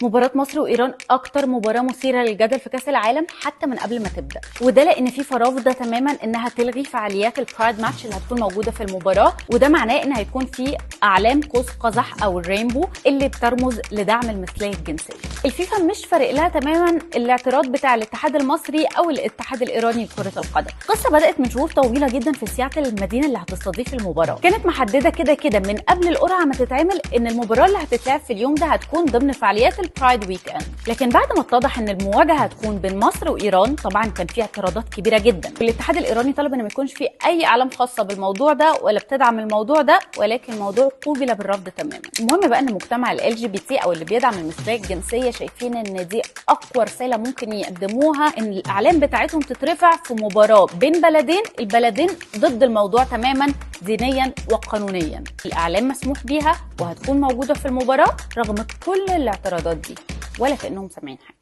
مباراة مصر وإيران أكتر مباراة مثيرة للجدل في كأس العالم حتى من قبل ما تبدأ، وده لأن فيفا رافضة تماما إنها تلغي فعاليات البرايد ماتش اللي هتكون موجودة في المباراة، وده معناه إن هيكون في أعلام قوس قزح أو الرينبو اللي بترمز لدعم المثلية الجنسية. الفيفا مش فارق لها تماما الاعتراض بتاع الاتحاد المصري أو الاتحاد الإيراني لكرة القدم. القصة بدأت من شهور طويلة جدا في سياتل، المدينة اللي هتستضيف المباراة. كانت محددة كده من قبل القرعة ما تتعمل إن المباراة اللي هتتلعب في اليوم ده هتكون ضمن فعاليات البرايد ويك اند، لكن بعد ما اتضح ان المواجهه هتكون بين مصر وايران طبعا كان في اعتراضات كبيره جدا. الاتحاد الايراني طلب ان ما يكونش في اي اعلام خاصه بالموضوع ده ولا بتدعم الموضوع ده، ولكن الموضوع قوبل بالرفض تماما. المهم بقى ان مجتمع ال LGBT او اللي بيدعم المثليه الجنسيه شايفين ان دي اقوى رساله ممكن يقدموها، ان الاعلام بتاعتهم تترفع في مباراه بين البلدين ضد الموضوع تماما دينيا وقانونيا. الاعلام مسموح بيها وهتكون موجوده في المباراه رغم كل الاعتراضات دي، ولا كأنهم سامعين حاجة.